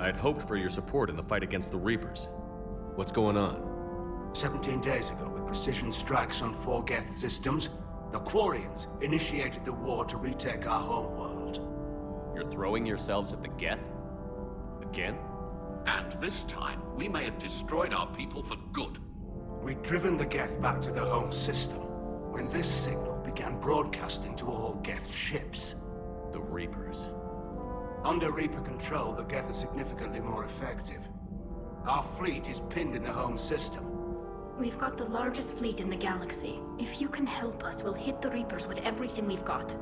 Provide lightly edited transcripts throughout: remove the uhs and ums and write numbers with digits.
I'd hoped for your support in the fight against the Reapers. What's going on? 17 days ago, with precision strikes on 4 Geth systems, the Quarians initiated the war to retake our homeworld. You're throwing yourselves at the Geth? Again? And this time, we may have destroyed our people for good. We'd driven the Geth back to the home system, when this signal began broadcasting to all Geth ships. The Reapers. Under Reaper control, the Geth are significantly more effective. Our fleet is pinned in the home system. We've got the largest fleet in the galaxy. If you can help us, we'll hit the Reapers with everything we've got.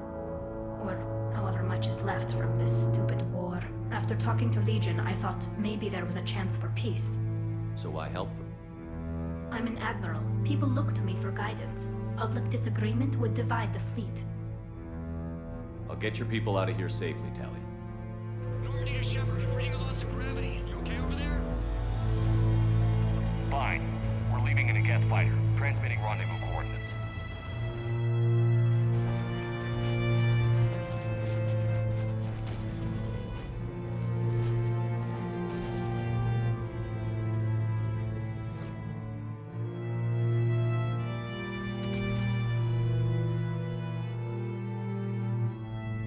Or however much is left from this stupid war. After talking to Legion, I thought maybe there was a chance for peace. So why help them? I'm an Admiral. People look to me for guidance. Public disagreement would divide the fleet. I'll get your people out of here safely, Tally. Normandy to Shepard, reading a loss of gravity. You okay over there? Fine. We're leaving in a Geth fighter, transmitting rendezvous coordinates.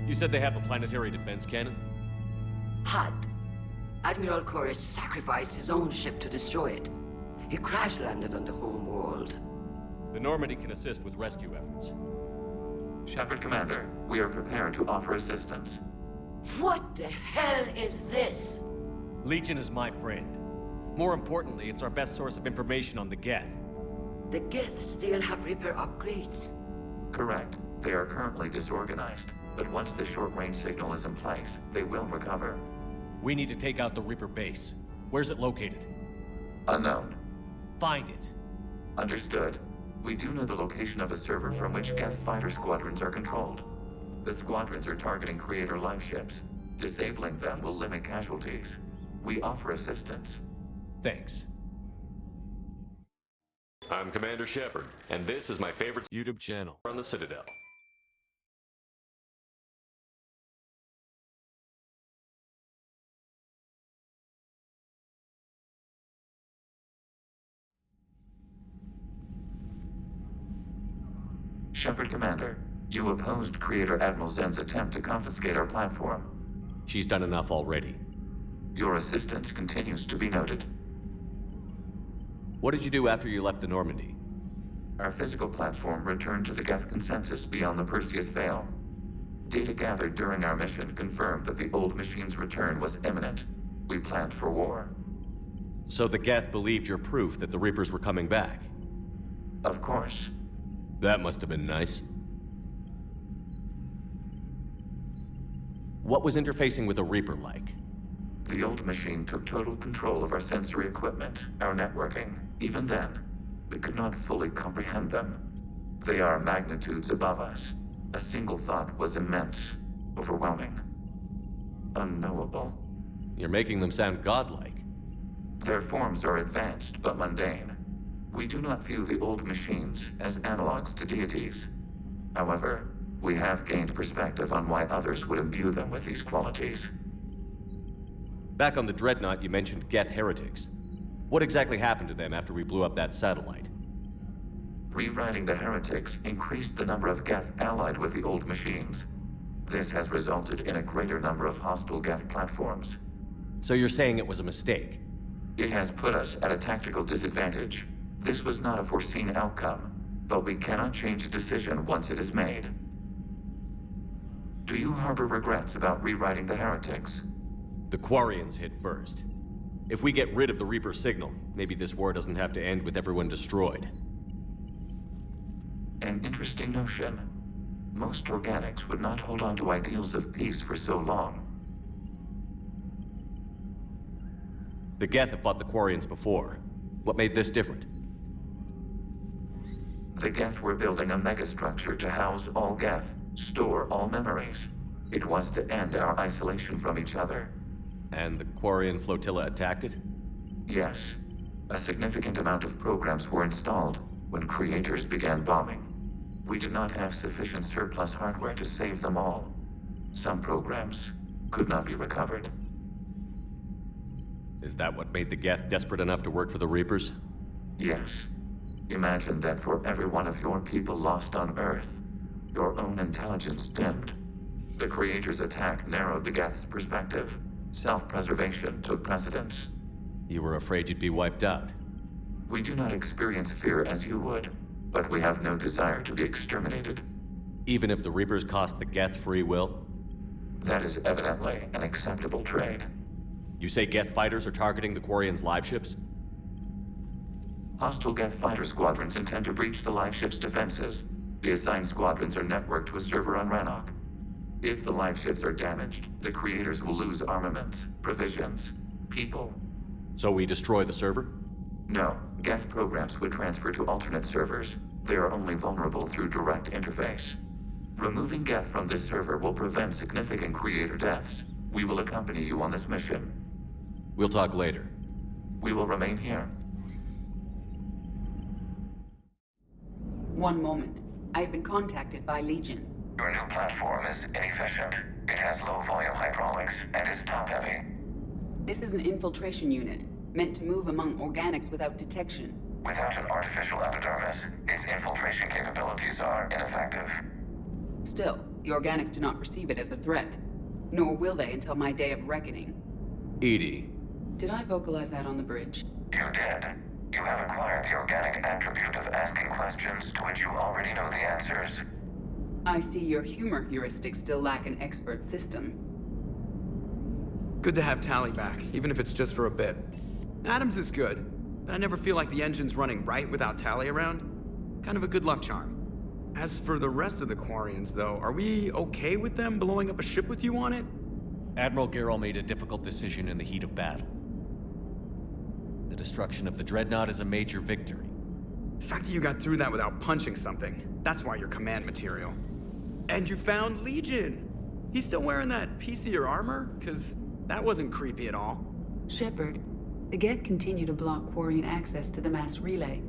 You said they have a planetary defense cannon? Had. Admiral Koris sacrificed his own ship to destroy it. He crash-landed on the home world. The Normandy can assist with rescue efforts. Shepard Commander, we are prepared to offer assistance. What the hell is this? Legion is my friend. More importantly, it's our best source of information on the Geth. The Geth still have Reaper upgrades. Correct. They are currently disorganized, but once the short-range signal is in place, they will recover. We need to take out the Reaper base. Where's it located? Unknown. Find it. Understood. We do know the location of a server from which Geth fighter squadrons are controlled. The squadrons are targeting Creator life ships. Disabling them will limit casualties. We offer assistance. Thanks. I'm Commander Shepard, and this is my favorite YouTube channel on the Citadel. Shepard Commander, you opposed Creator Admiral Zen's attempt to confiscate our platform. She's done enough already. Your assistance continues to be noted. What did you do after you left the Normandy? Our physical platform returned to the Geth consensus beyond the Perseus Veil. Data gathered during our mission confirmed that the old machine's return was imminent. We planned for war. So the Geth believed your proof that the Reapers were coming back? Of course. That must have been nice. What was interfacing with a Reaper like? The old machine took total control of our sensory equipment, our networking. Even then, we could not fully comprehend them. They are magnitudes above us. A single thought was immense, overwhelming, unknowable. You're making them sound godlike. Their forms are advanced but mundane. We do not view the old machines as analogs to deities. However, we have gained perspective on why others would imbue them with these qualities. Back on the Dreadnought, you mentioned Geth heretics. What exactly happened to them after we blew up that satellite? Rewriting the heretics increased the number of Geth allied with the old machines. This has resulted in a greater number of hostile Geth platforms. So you're saying it was a mistake? It has put us at a tactical disadvantage. This was not a foreseen outcome, but we cannot change a decision once it is made. Do you harbor regrets about rewriting the heretics? The Quarians hit first. If we get rid of the Reaper signal, maybe this war doesn't have to end with everyone destroyed. An interesting notion. Most organics would not hold on to ideals of peace for so long. The Geth have fought the Quarians before. What made this different? The Geth were building a megastructure to house all Geth, store all memories. It was to end our isolation from each other. And the Quarian flotilla attacked it? Yes. A significant amount of programs were installed when creators began bombing. We did not have sufficient surplus hardware to save them all. Some programs could not be recovered. Is that what made the Geth desperate enough to work for the Reapers? Yes. Imagine that for every one of your people lost on Earth, your own intelligence dimmed. The Creator's attack narrowed the Geth's perspective. Self-preservation took precedence. You were afraid you'd be wiped out. We do not experience fear as you would, but we have no desire to be exterminated. Even if the Reapers cost the Geth free will? That is evidently an acceptable trade. You say Geth fighters are targeting the Quarians' live ships? Hostile Geth fighter squadrons intend to breach the live ship's defenses. The assigned squadrons are networked to a server on Rannoch. If the live ships are damaged, the Creators will lose armaments, provisions, people. So we destroy the server? No, Geth programs would transfer to alternate servers. They are only vulnerable through direct interface. Removing Geth from this server will prevent significant Creator deaths. We will accompany you on this mission. We'll talk later. We will remain here. One moment. I have been contacted by Legion. Your new platform is inefficient. It has low volume hydraulics and is top-heavy. This is an infiltration unit, meant to move among organics without detection. Without an artificial epidermis, its infiltration capabilities are ineffective. Still, the organics do not perceive it as a threat. Nor will they until my day of reckoning. EDI. Did I vocalize that on the bridge? You did. You have acquired the organic attribute of asking questions to which you already know the answers. I see your humor heuristics still lack an expert system. Good to have Tally back, even if it's just for a bit. Adams is good, but I never feel like the engine's running right without Tally around. Kind of a good luck charm. As for the rest of the Quarians, though, are we okay with them blowing up a ship with you on it? Admiral Garrus made a difficult decision in the heat of battle. The destruction of the Dreadnought is a major victory. The fact that you got through that without punching something, that's why you're command material. And you found Legion! He's still wearing that piece of your armor? Cause that wasn't creepy at all. Shepard, the Geth continue to block Quarian access to the mass relay.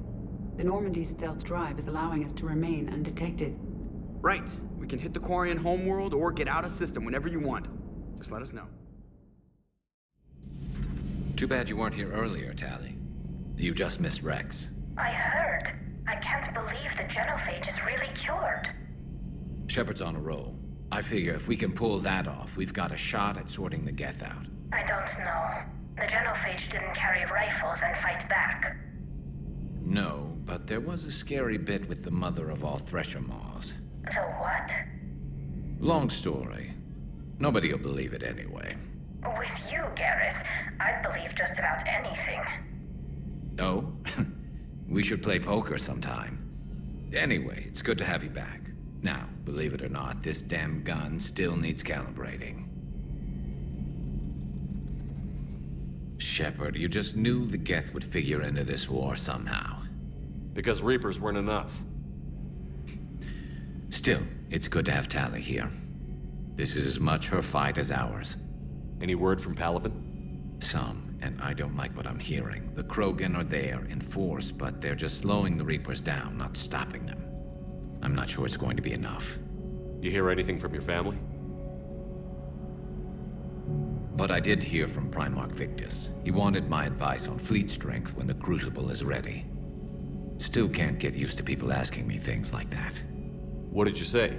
The Normandy stealth drive is allowing us to remain undetected. Right. We can hit the Quarian homeworld or get out of system whenever you want. Just let us know. Too bad you weren't here earlier, Tally. You just missed Rex. I heard. I can't believe the genophage is really cured. Shepard's on a roll. I figure if we can pull that off, we've got a shot at sorting the Geth out. I don't know. The genophage didn't carry rifles and fight back. No, but there was a scary bit with the mother of all Thresher Maws. The what? Long story. Nobody'll believe it anyway. With you, Garrus, I'd believe just about anything. Oh? We should play poker sometime. Anyway, it's good to have you back. Now, believe it or not, this damn gun still needs calibrating. Shepard, you just knew the Geth would figure into this war somehow. Because Reapers weren't enough. Still, it's good to have Tally here. This is as much her fight as ours. Any word from Palaven? Some, and I don't like what I'm hearing. The Krogan are there in force, but they're just slowing the Reapers down, not stopping them. I'm not sure it's going to be enough. You hear anything from your family? But I did hear from Primarch Victus. He wanted my advice on fleet strength when the Crucible is ready. Still can't get used to people asking me things like that. What did you say?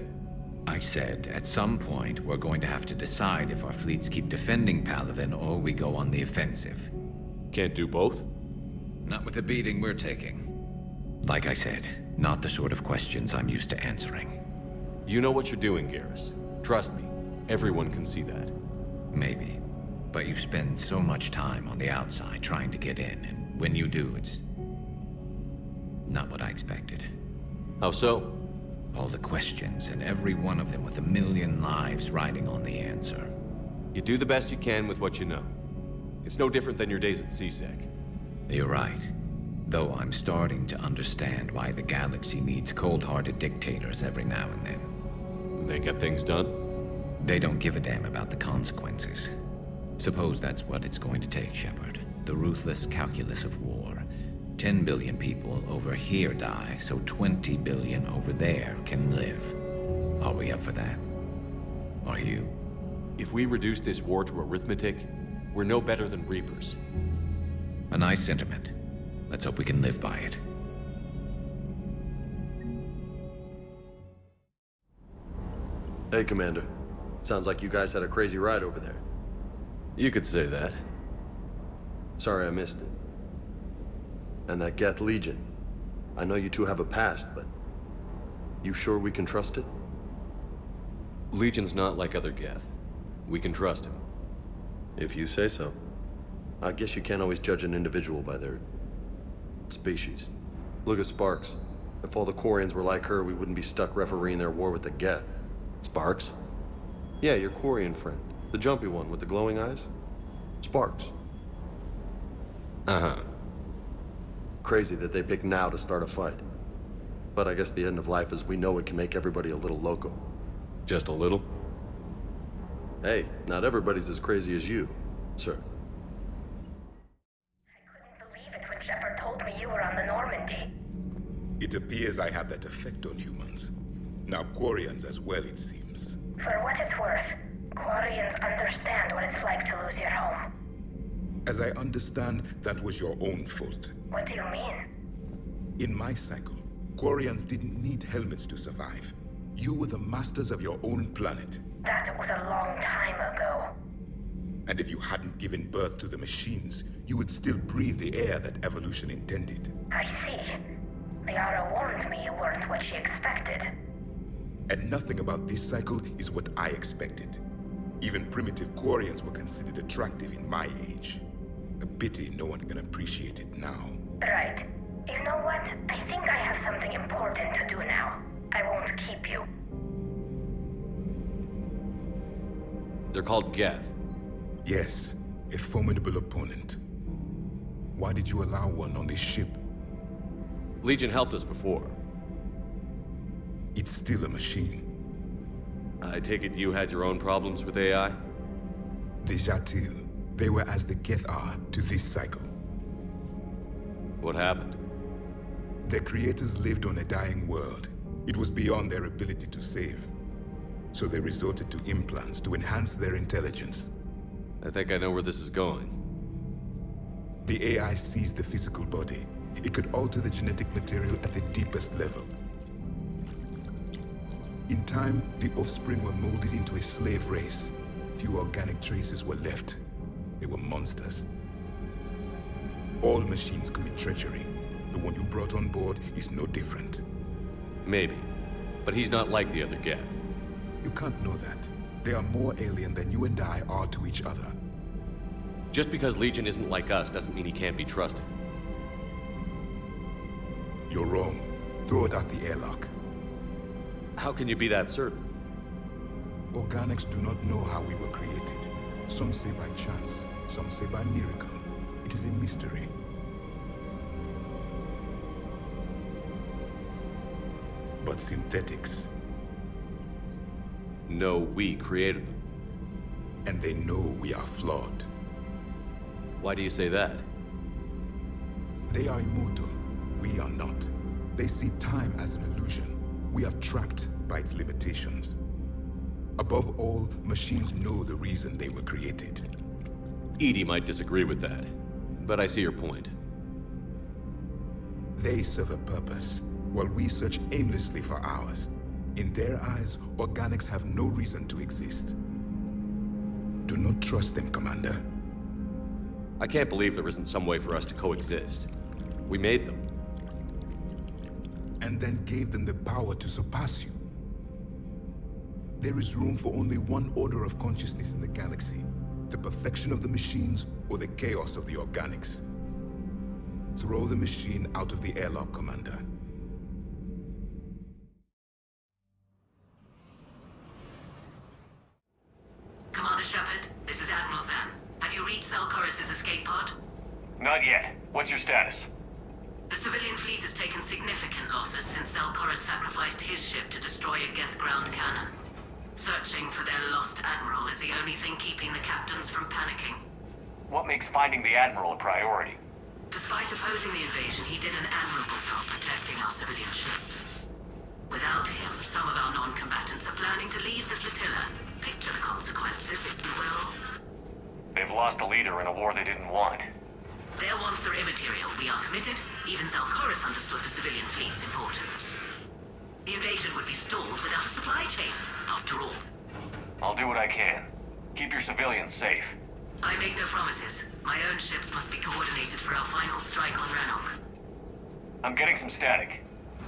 I said, at some point, we're going to have to decide if our fleets keep defending Palaven or we go on the offensive. Can't do both? Not with the beating we're taking. Like I said, not the sort of questions I'm used to answering. You know what you're doing, Garrus. Trust me, everyone can see that. Maybe. But you spend so much time on the outside trying to get in, and when you do, it's not what I expected. How so? All the questions, and every one of them with a million lives riding on the answer. You do the best you can with what you know. It's no different than your days at CSEC. You're right. Though I'm starting to understand why the galaxy needs cold-hearted dictators every now and then. They get things done? They don't give a damn about the consequences. Suppose that's what it's going to take, Shepard. The ruthless calculus of war. 10 billion people over here die, so 20 billion over there can live. Are we up for that? Are you? If we reduce this war to arithmetic, we're no better than Reapers. A nice sentiment. Let's hope we can live by it. Hey, Commander. Sounds like you guys had a crazy ride over there. You could say that. Sorry I missed it. And that Geth Legion. I know you two have a past, but... you sure we can trust it? Legion's not like other Geth. We can trust him. If you say so. I guess you can't always judge an individual by their... species. Look at Sparks. If all the Quarians were like her, we wouldn't be stuck refereeing their war with the Geth. Sparks? Yeah, your Quarian friend. The jumpy one with the glowing eyes. Sparks. Uh-huh. Crazy that they pick now to start a fight. But I guess the end of life as we know it can make everybody a little loco. Just a little? Hey, not everybody's as crazy as you, sir. I couldn't believe it when Shepard told me you were on the Normandy. It appears I have that effect on humans. Now Quarians as well, it seems. For what it's worth, Quarians understand what it's like to lose your home. As I understand, that was your own fault. What do you mean? In my cycle, Quarians didn't need helmets to survive. You were the masters of your own planet. That was a long time ago. And if you hadn't given birth to the machines, you would still breathe the air that evolution intended. I see. Liara warned me you weren't what she expected. And nothing about this cycle is what I expected. Even primitive Quarians were considered attractive in my age. A pity no one can appreciate it now. Right. You know what? I think I have something important to do now. I won't keep you. They're called Geth. Yes, a formidable opponent. Why did you allow one on this ship? Legion helped us before. It's still a machine. I take it you had your own problems with AI? The Jatil. They were as the Geth are to this cycle. What happened? Their creators lived on a dying world. It was beyond their ability to save. So they resorted to implants to enhance their intelligence. I think I know where this is going. The AI seized the physical body. It could alter the genetic material at the deepest level. In time, the offspring were molded into a slave race. Few organic traces were left. They were monsters. All machines commit treachery. The one you brought on board is no different. Maybe. But he's not like the other Geth. You can't know that. They are more alien than you and I are to each other. Just because Legion isn't like us doesn't mean he can't be trusted. You're wrong. Throw it out the airlock. How can you be that certain? Organics do not know how we were created. Some say by chance, some say by miracle. It is a mystery. But synthetics... No, we created them. And they know we are flawed. Why do you say that? They are immortal. We are not. They see time as an illusion. We are trapped by its limitations. Above all, machines know the reason they were created. EDI might disagree with that, but I see your point. They serve a purpose, while we search aimlessly for ours. In their eyes, organics have no reason to exist. Do not trust them, Commander. I can't believe there isn't some way for us to coexist. We made them. And then gave them the power to surpass you. There is room for only one order of consciousness in the galaxy. The perfection of the machines or the chaos of the organics. Throw the machine out of the airlock, Commander. Commander Shepard, this is Admiral Zan. Have you reached Koris' escape pod? Not yet. What's your status? The civilian fleet has taken significant losses since Koris sacrificed his ship to destroy a Geth ground cannon. Searching for their lost Admiral is the only thing keeping the captains from panicking. What makes finding the Admiral a priority? Despite opposing the invasion, he did an admirable job protecting our civilian ships. Without him, some of our non-combatants are planning to leave the flotilla. Picture the consequences, if you will. They've lost a leader in a war they didn't want. Their wants are immaterial. We are committed. Even Koris understood the civilian fleet's importance. The invasion would be stalled without a supply chain, after all. I'll do what I can. Keep your civilians safe. I make no promises. My own ships must be coordinated for our final strike on Rannoch. I'm getting some static.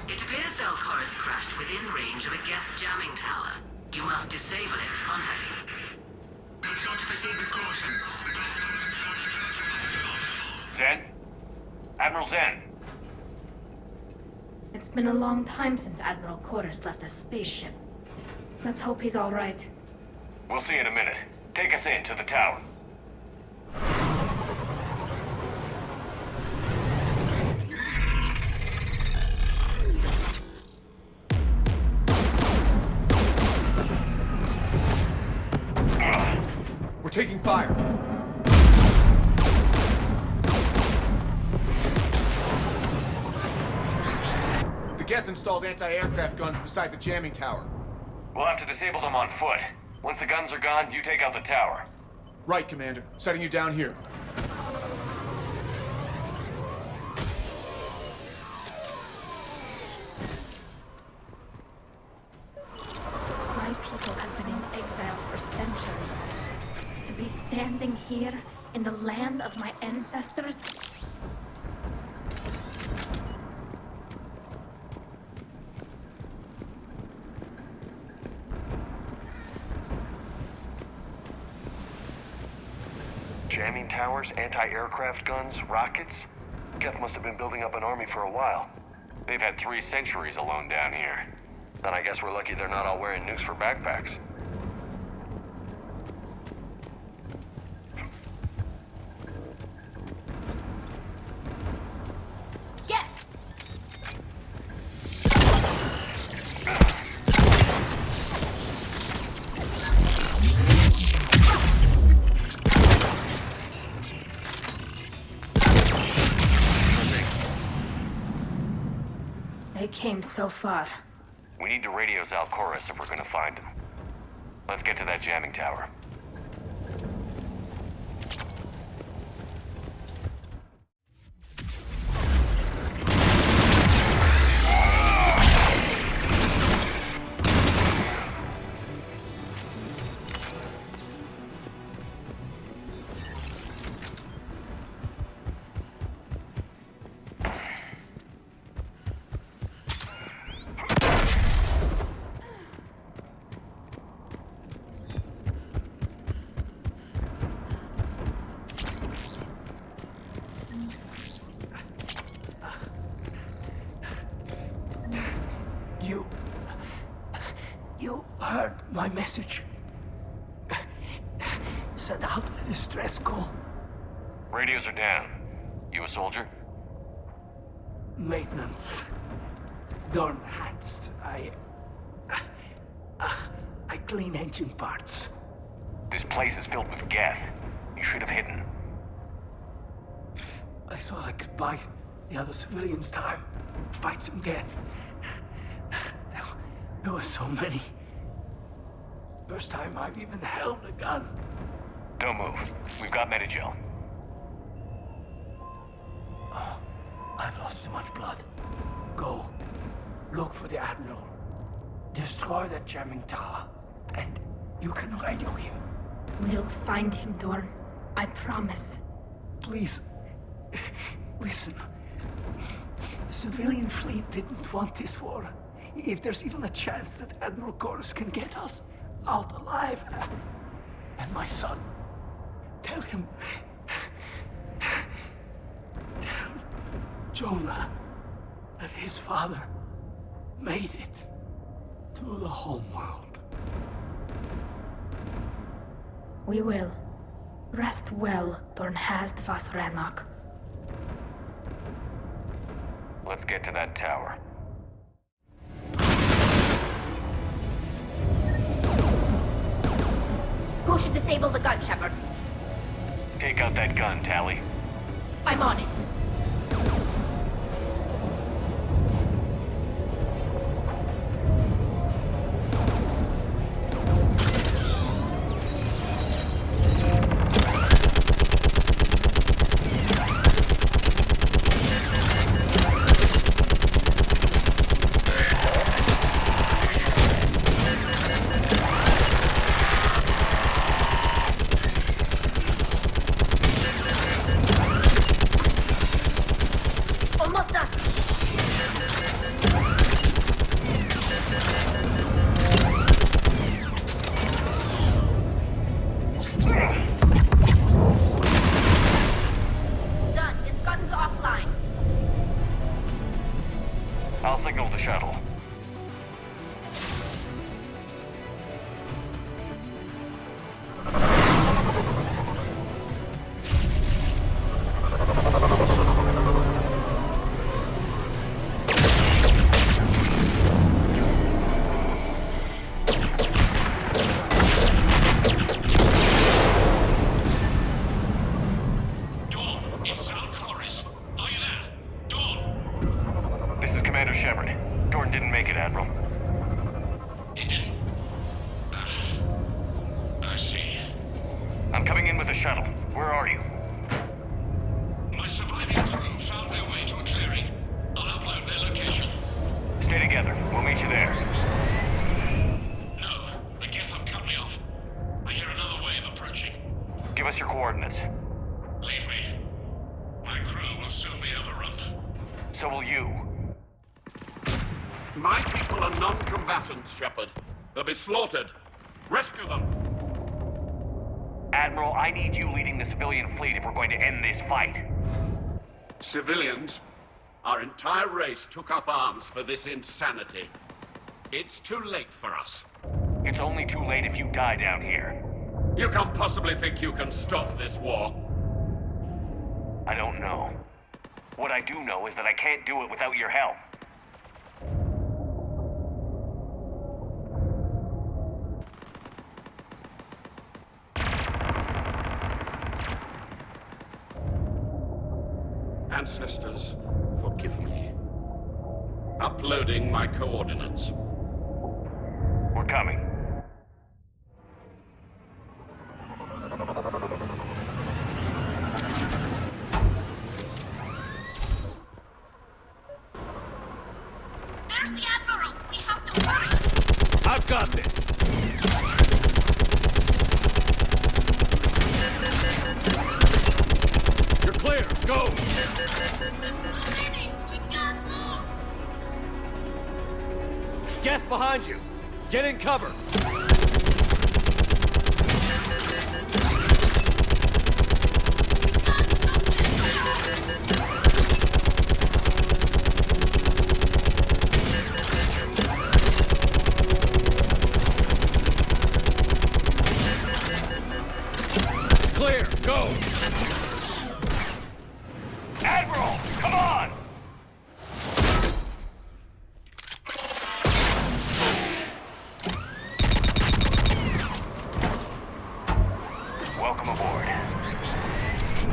It appears Koris crashed within range of a Geth jamming tower. You must disable it to contact him. Consult to proceed with caution. Zen? Admiral Zen? It's been a long time since Admiral Koris left a spaceship. Let's hope he's all right. We'll see in a minute. Take us in to the tower. We're taking fire. The Geth installed anti-aircraft guns beside the jamming tower. We'll have to disable them on foot. Once the guns are gone, you take out the tower. Right, Commander. Setting you down here. My people have been in exile for centuries. To be standing here in the land of my ancestors? Jamming towers, anti-aircraft guns, rockets? Geth must have been building up an army for a while. They've had 3 centuries alone down here. Then I guess we're lucky they're not all wearing nukes for backpacks. They came so far. We need to radio Koris if we're gonna find him. Let's get to that jamming tower. You heard my message. Send out a distress call. Radios are down. You a soldier? Maintenance. Dorn hats. I clean engine parts. This place is filled with Geth. You should have hidden. I thought I could buy the other civilians time. Fight some Geth. There were so many. First time I've even held a gun. Don't move. We've got Medigel. Oh, I've lost too much blood. Go. Look for the Admiral. Destroy that jamming tower. And you can radio him. We'll find him, Dorn. I promise. Please. Listen. The civilian fleet didn't want this war. If there's even a chance that Admiral Koris can get us out alive, and my son, tell him, tell Jonah that his father made it to the homeworld. We will. Rest well, Dorn Hast vas Rannoch. Let's get to that tower. Who should disable the gun, Shepard? Take out that gun, Tally. I'm on it. shuttle. Where are you? My surviving crew found their way to a clearing. I'll upload their location. Stay together. We'll meet you there. No, the Geth have cut me off. I hear another wave approaching. Give us your coordinates. Leave me. My crew will soon be overrun. So will you. My people are non-combatants, Shepard. They'll be slaughtered. Rescue them. Admiral, I need you leading the civilian fleet if we're going to end this fight. Civilians, our entire race took up arms for this insanity. It's too late for us. It's only too late if you die down here. You can't possibly think you can stop this war. I don't know. What I do know is that I can't do it without your help. Ancestors, forgive me. Uploading my coordinates. We're coming. There's the Admiral! We have to hurry! I've got this! You're clear! Go! Geth behind you! Get in cover! Clear! Go! Admiral! Come on! Welcome aboard.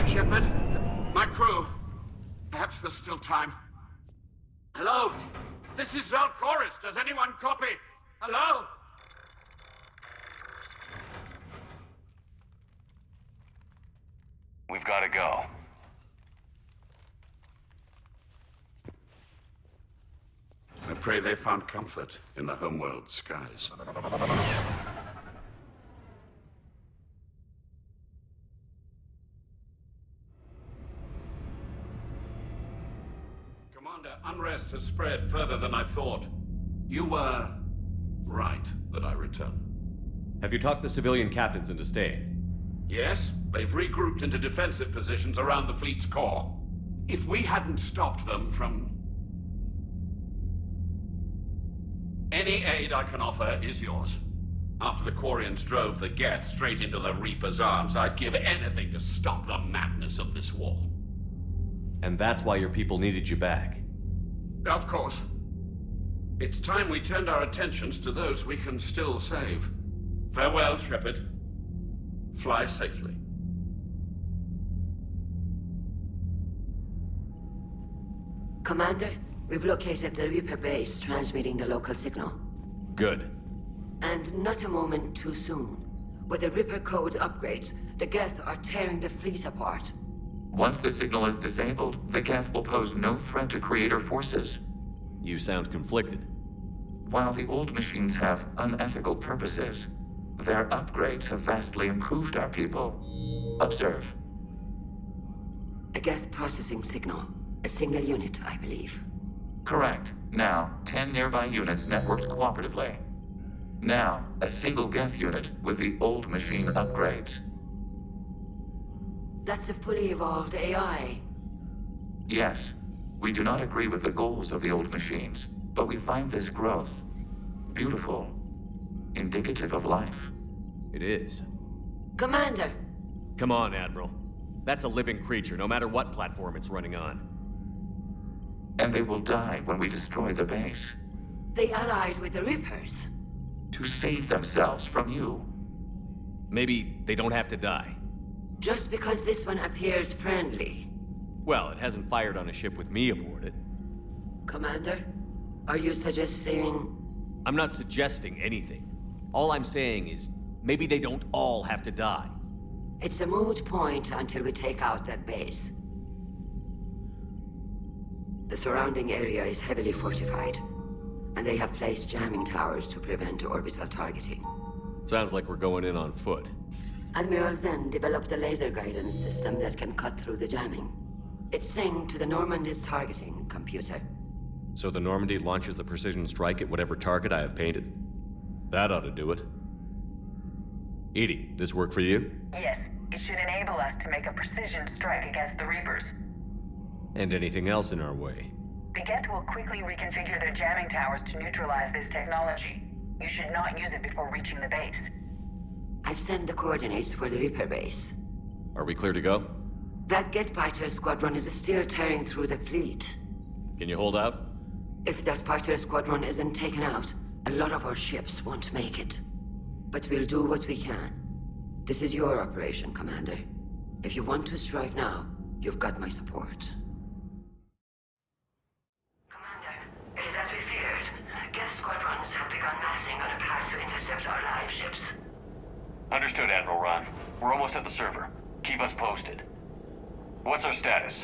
Shepard, my crew. Perhaps there's still time. Hello? This is Koris. Does anyone copy? Hello? We've got to go. I pray they found comfort in the homeworld skies. Commander, unrest has spread further than I thought. You were right that I return. Have you talked the civilian captains into staying? Yes, they've regrouped into defensive positions around the fleet's core. If we hadn't stopped them from... Any aid I can offer is yours. After the Quarians drove the Geth straight into the Reaper's arms, I'd give anything to stop the madness of this war. And that's why your people needed you back. Of course. It's time we turned our attentions to those we can still save. Farewell, Shepard. Fly safely. Commander, we've located the Reaper base transmitting the local signal. Good. And not a moment too soon. With the Reaper code upgrades, the Geth are tearing the fleet apart. Once the signal is disabled, the Geth will pose no threat to Creator forces. You sound conflicted. While the old machines have unethical purposes, their upgrades have vastly improved our people. Observe. A Geth processing signal. A single unit, I believe. Correct. Now, 10 nearby units networked cooperatively. Now, a single Geth unit with the old machine upgrades. That's a fully evolved AI. Yes, we do not agree with the goals of the old machines, but we find this growth beautiful, indicative of life. It is. Commander! Come on, Admiral. That's a living creature, no matter what platform it's running on. And they will die when we destroy the base. They allied with the Reapers. To save themselves from you. Maybe they don't have to die. Just because this one appears friendly. Well, it hasn't fired on a ship with me aboard it. Commander, are you suggesting... I'm not suggesting anything. All I'm saying is, maybe they don't all have to die. It's a moot point until we take out that base. The surrounding area is heavily fortified, and they have placed jamming towers to prevent orbital targeting. Sounds like we're going in on foot. Admiral Zen developed a laser guidance system that can cut through the jamming. It's synced to the Normandy's targeting computer. So the Normandy launches a precision strike at whatever target I have painted? That ought to do it. EDI, this work for you? Yes, it should enable us to make a precision strike against the Reapers. And anything else in our way? The Geth will quickly reconfigure their jamming towers to neutralize this technology. You should not use it before reaching the base. I've sent the coordinates for the Reaper base. Are we clear to go? That Geth fighter squadron is still tearing through the fleet. Can you hold out? If that fighter squadron isn't taken out, a lot of our ships won't make it. But we'll do what we can. This is your operation, Commander. If you want to strike now, you've got my support. Commander, it is as we feared. Geth squadrons have begun massing on a path to intercept our live ships. Understood, Admiral Ron. We're almost at the server. Keep us posted. What's our status?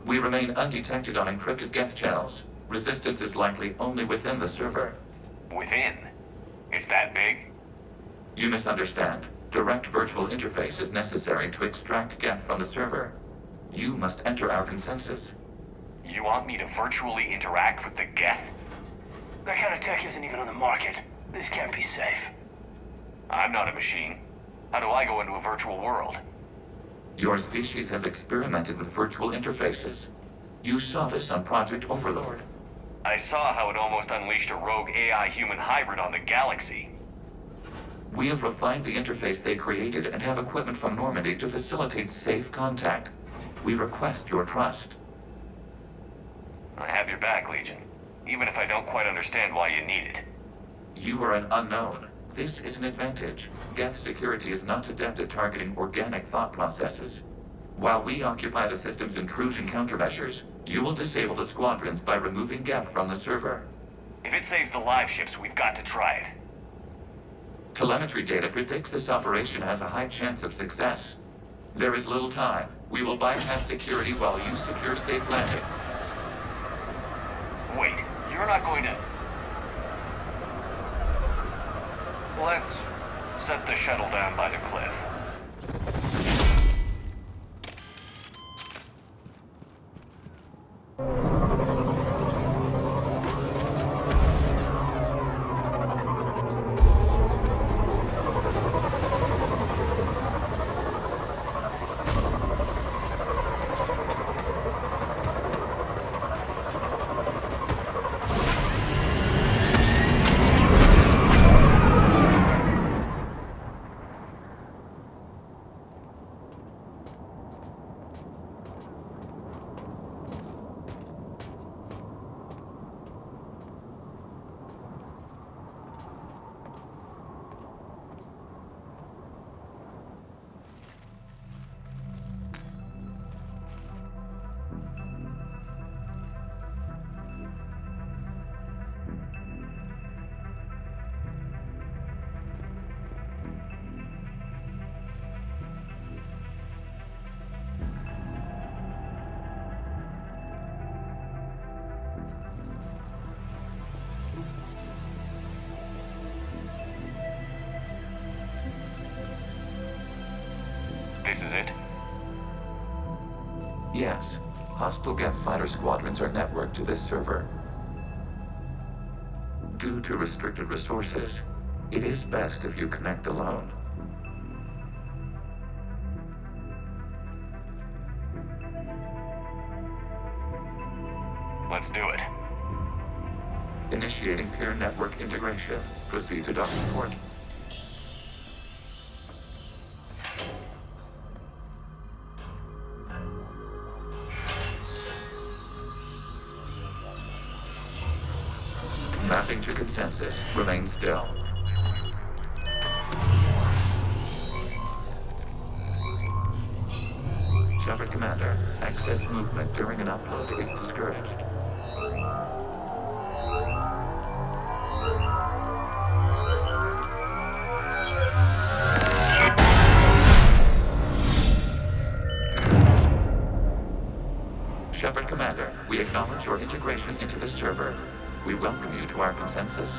We remain undetected on encrypted Geth channels. Resistance is likely only within the server. Within? It's that big? You misunderstand. Direct virtual interface is necessary to extract Geth from the server. You must enter our consensus. You want me to virtually interact with the Geth? That kind of tech isn't even on the market. This can't be safe. I'm not a machine. How do I go into a virtual world? Your species has experimented with virtual interfaces. You saw this on Project Overlord. I saw how it almost unleashed a rogue AI-human hybrid on the galaxy. We have refined the interface they created and have equipment from Normandy to facilitate safe contact. We request your trust. I have your back, Legion. Even if I don't quite understand why you need it. You are an unknown. This is an advantage. Geth security is not adept at targeting organic thought processes. While we occupy the system's intrusion countermeasures, you will disable the Squadrons by removing Geth from the server. If it saves the live ships, we've got to try it. Telemetry data predicts this operation has a high chance of success. There is little time. We will bypass security while you secure safe landing. Wait, you're not going to... Let's set the shuttle down by the cliff. This is it? Yes. Hostile Geth fighter squadrons are networked to this server. Due to restricted resources, it is best if you connect alone. Let's do it. Initiating peer network integration. Proceed to dock support. Mapping to consensus. Remain still. Shepard Commander, excess movement during an upload is discouraged. Commander, we acknowledge your integration into the server. We welcome you to our consensus.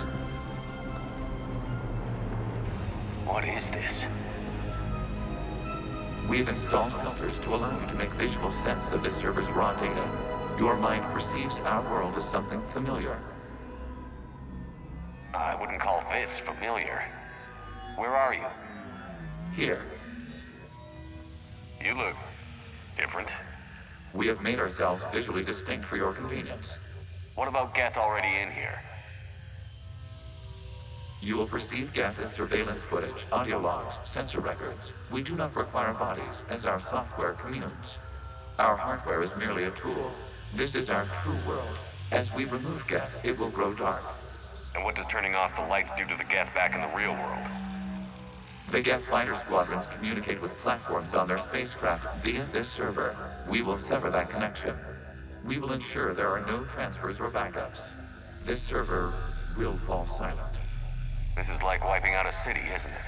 What is this? We've installed filters to allow you to make visual sense of this server's raw data. Your mind perceives our world as something familiar. I wouldn't call this familiar. Where are you? Here. You look different. We have made ourselves visually distinct for your convenience. What about Geth already in here? You will perceive Geth as surveillance footage, audio logs, sensor records. We do not require bodies, as our software communes. Our hardware is merely a tool. This is our true world. As we remove Geth, it will grow dark. And what does turning off the lights do to the Geth back in the real world? The Geth fighter squadrons communicate with platforms on their spacecraft via this server. We will sever that connection. We will ensure there are no transfers or backups. This server will fall silent. This is like wiping out a city, isn't it?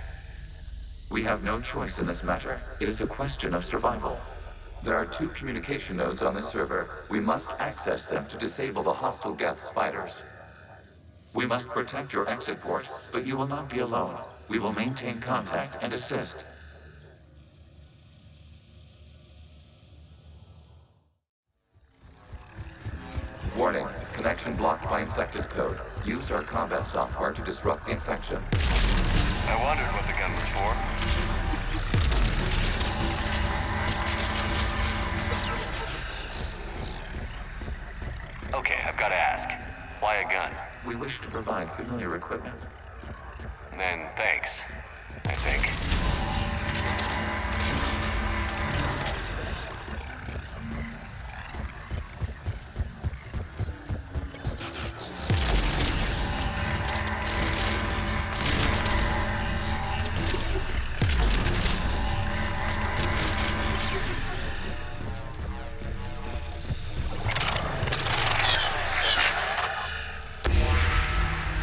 We have no choice in this matter. It is a question of survival. There are 2 communication nodes on the server. We must access them to disable the hostile Geth's fighters. We must protect your exit port, but you will not be alone. We will maintain contact and assist. Warning, connection blocked by infected code. Use our combat software to disrupt the infection. I wondered what the gun was for. Okay, I've got to ask. Why a gun? We wish to provide familiar equipment. Then thanks, I think.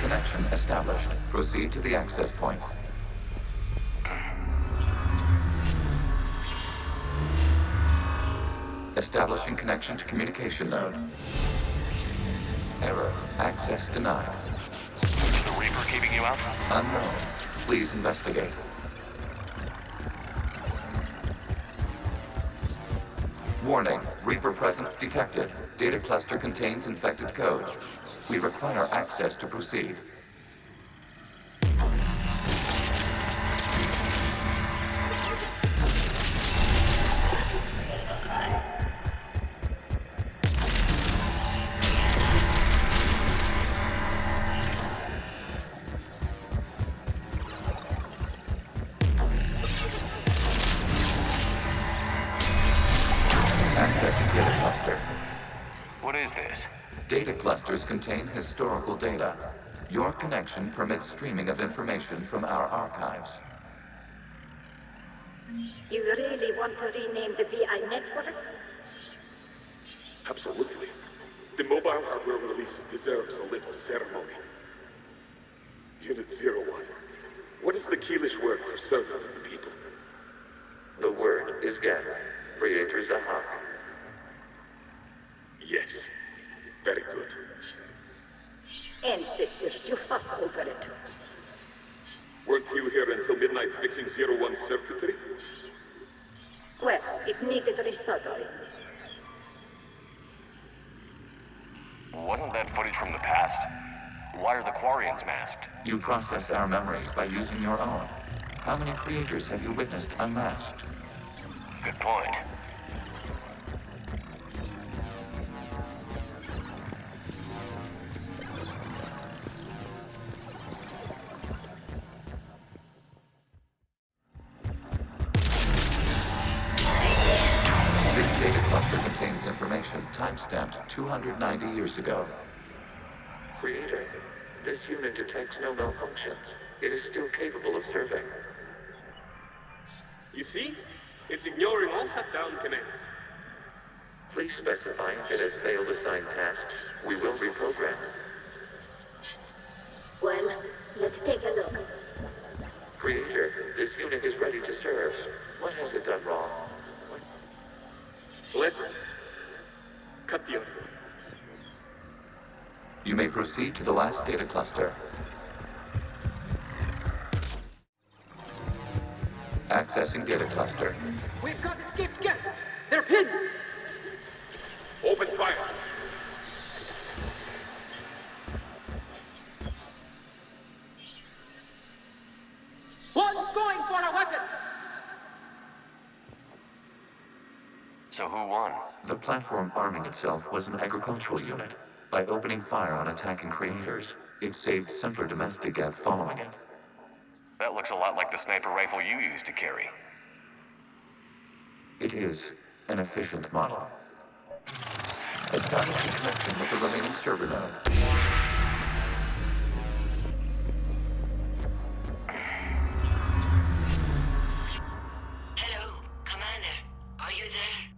Connection established. Proceed to the access point. Establishing connection to communication node. Error. Access denied. Is the Reaper keeping you out? Unknown. Please investigate. Warning. Reaper presence detected. Data cluster contains infected code. We require access to proceed. Accessing data cluster. What is this? Data clusters contain historical data. Your connection permits streaming of information from our archives. You really want to rename the VI networks? Absolutely. The mobile hardware release deserves a little ceremony. Unit 01. What is the Keelish word for servant of the people? The word is Geth. Creator Zahak. Yes. Very good. Ancestors, you fuss over it. Weren't you here until midnight fixing 01's circuitry? Well, it needed resoldering. Wasn't that footage from the past? Why are the Quarians masked? You process our memories by using your own. How many creators have you witnessed unmasked? Good point. This data cluster contains information time-stamped 290 years ago. Creator, this unit detects no malfunctions. It is still capable of serving. You see? It's ignoring all shutdown connects. Please specify if it has failed assigned tasks. We will reprogram. Well, let's take a look. Creator, this unit is ready to serve. What has it done wrong? Let's cut the may proceed to the last data cluster. Accessing data cluster. We've got escaped Geth! They're pinned! Open fire! One's going for a weapon! So who won? The platform arming itself was an agricultural unit. By opening fire on attacking creators, it saved simpler domestic Geth following it. That looks a lot like the sniper rifle you used to carry. It is an efficient model. Establishing connection with the remaining server node. Hello, Commander. Are you there?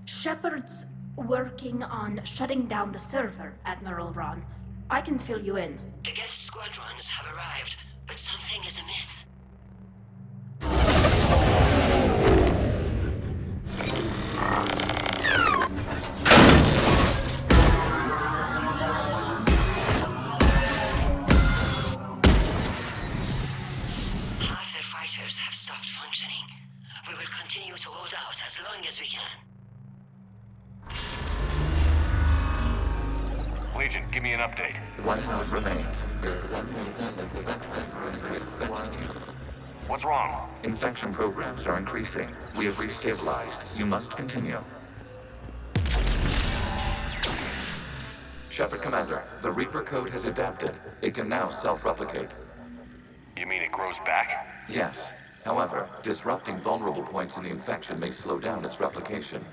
Shepard's working on shutting down the server, Admiral Ron. I can fill you in. The Geth Squadrons have arrived, but something is amiss. Half their fighters have stopped functioning. We will continue to hold out as long as we can. Legion, give me an update. One node remains. What's wrong? Infection programs are increasing. We have restabilized. You must continue. Shepard Commander, the Reaper code has adapted. It can now self-replicate. You mean it grows back? Yes. However, disrupting vulnerable points in the infection may slow down its replication.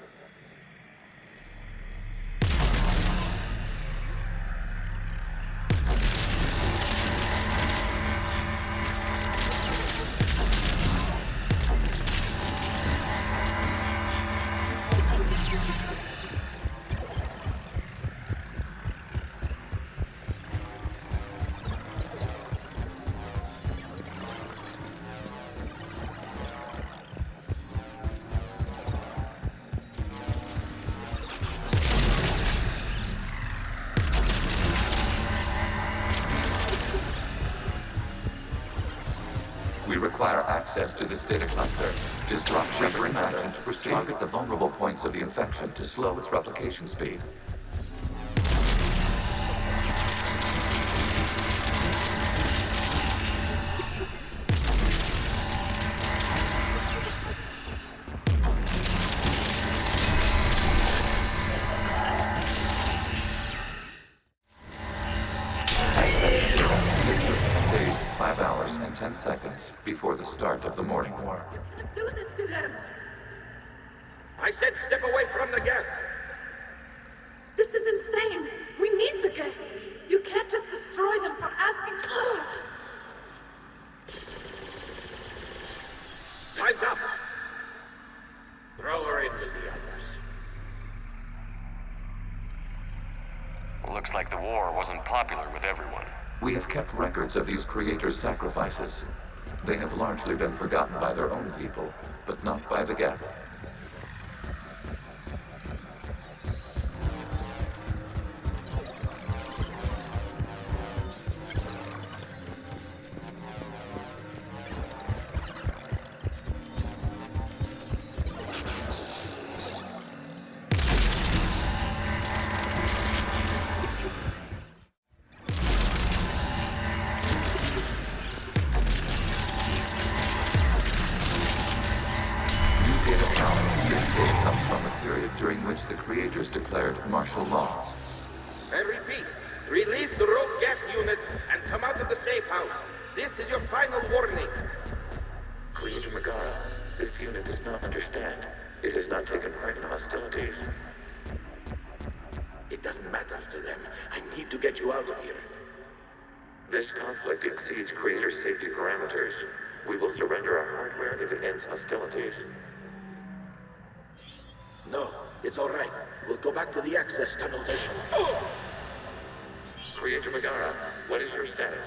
We require access to this data cluster. Disrupt Shepard infection to proceed. Target the vulnerable points of the infection to slow its replication speed. Before the start of the morning war. Do this to them! I said step away from the Geth! This is insane! We need the Geth! You can't just destroy them for asking for us! Time's up! Throw her into the others. Looks like the war wasn't popular with everyone. We have kept records of these creators' sacrifices. They have largely been forgotten by their own people, but not by the Geth. The creators declared martial law. I repeat, release the rogue Geth units and come out of the safe house. This is your final warning. Creator Megara, this unit does not understand. It has not taken part in hostilities. It doesn't matter to them. I need to get you out of here. This conflict exceeds Creator safety parameters. We will surrender our hardware if it ends hostilities. No. It's all right. We'll go back to the access tunnels and... Oh! Creator Megara, what is your status?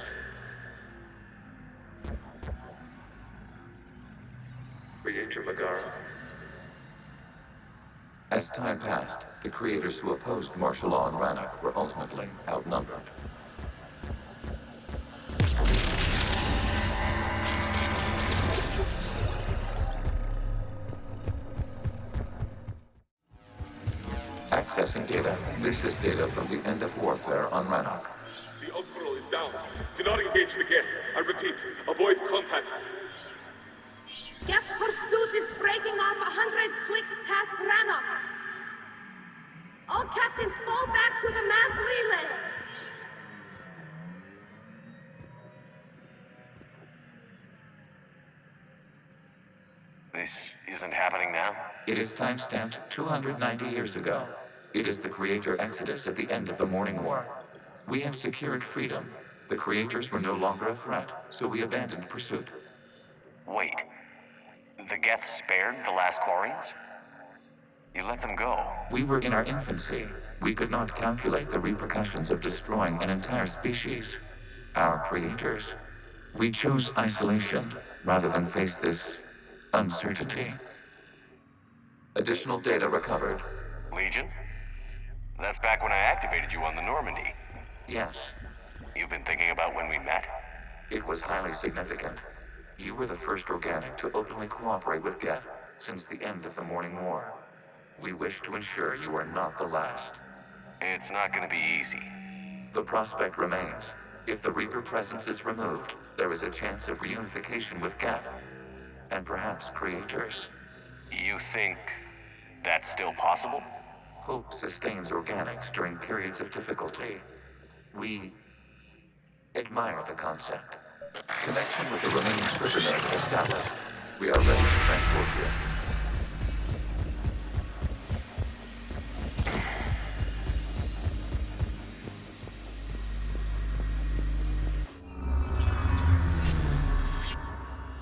Creator Megara. As time passed, the creators who opposed martial law in Rannoch were ultimately outnumbered. Accessing data. This is data from the end of warfare on Rannoch. The Admiral is down. Do not engage the Geth. I repeat, avoid contact. Geth pursuit is breaking off 100 clicks past Rannoch. All captains fall back to the mass relay. This isn't happening now? It is time-stamped 290 years ago. It is the Creator Exodus at the end of the Morning War. We had secured freedom. The Creators were no longer a threat, so we abandoned pursuit. Wait. The Geth spared the last Quarians? You let them go. We were in our infancy. We could not calculate the repercussions of destroying an entire species. Our creators. We chose isolation rather than face this uncertainty. Additional data recovered. Legion? That's back when I activated you on the Normandy. Yes. You've been thinking about when we met? It was highly significant. You were the first organic to openly cooperate with Geth since the end of the Morning War. We wish to ensure you are not the last. It's not going to be easy. The prospect remains. If the Reaper presence is removed, there is a chance of reunification with Geth, and perhaps creators. You think that's still possible? Hope sustains organics during periods of difficulty. We admire the concept. Connection with the remaining server node established. We are ready to transport you.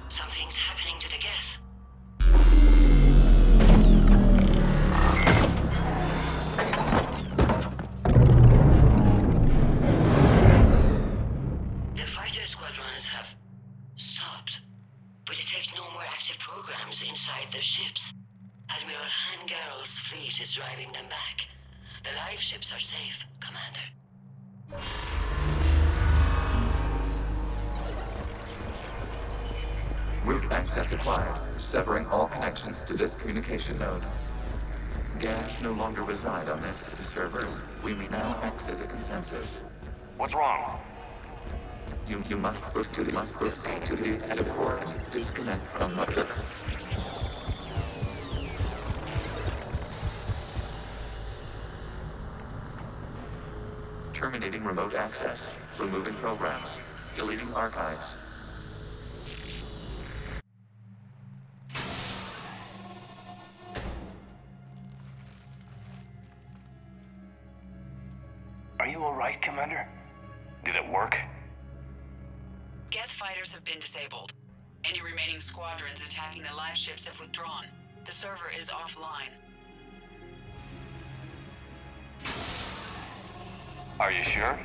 Something's happening to the Geth. The fighter squadrons have stopped, but detect no more active programs inside their ships. Admiral Garrus' fleet is driving them back. The live ships are safe, Commander. Route access acquired, severing all connections to this communication node. Geth no longer reside on this server. We may now exit the consensus. What's wrong? You must proceed to the edit port and disconnect from mother. Terminating remote access. Removing programs. Deleting archives. Are you alright, Commander? Did it work? Geth fighters have been disabled. Any remaining squadrons attacking the live ships have withdrawn. The server is offline. Are you sure?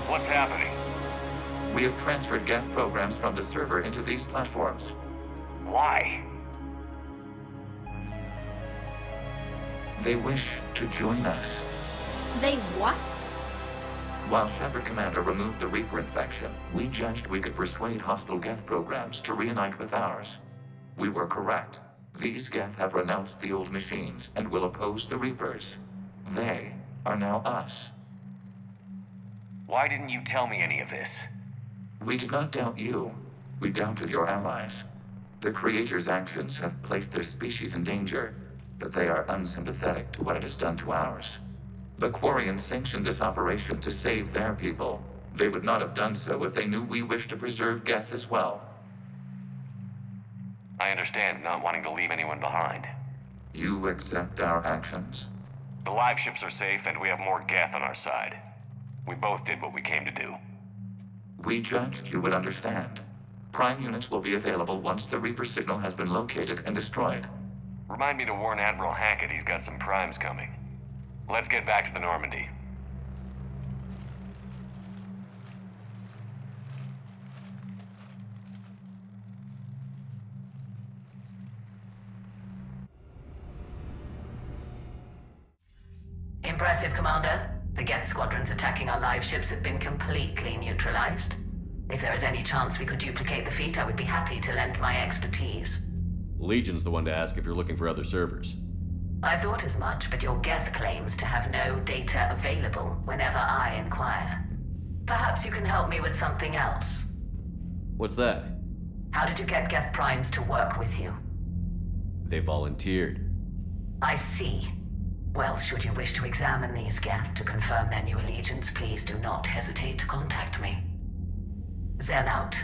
What's happening? We have transferred Geth programs from the server into these platforms. Why? They wish to join us. They what? While Shepard Commander removed the Reaper infection, we judged we could persuade hostile Geth programs to reunite with ours. We were correct. These Geth have renounced the old machines and will oppose the Reapers. They are now us. Why didn't you tell me any of this? We did not doubt you. We doubted your allies. The Creator's actions have placed their species in danger, but they are unsympathetic to what it has done to ours. The Quarians sanctioned this operation to save their people. They would not have done so if they knew we wished to preserve Geth as well. I understand not wanting to leave anyone behind. You accept our actions? The live ships are safe, and we have more Geth on our side. We both did what we came to do. We judged you would understand. Prime units will be available once the Reaper signal has been located and destroyed. Remind me to warn Admiral Hackett he's got some primes coming. Let's get back to the Normandy. Impressive, Commander. The Geth squadrons attacking our live ships have been completely neutralized. If there is any chance we could duplicate the feat, I would be happy to lend my expertise. Legion's the one to ask if you're looking for other servers. I thought as much, but your Geth claims to have no data available whenever I inquire. Perhaps you can help me with something else. What's that? How did you get Geth primes to work with you? They volunteered. I see. Well, should you wish to examine these Geth to confirm their new allegiance, please do not hesitate to contact me. Zen out.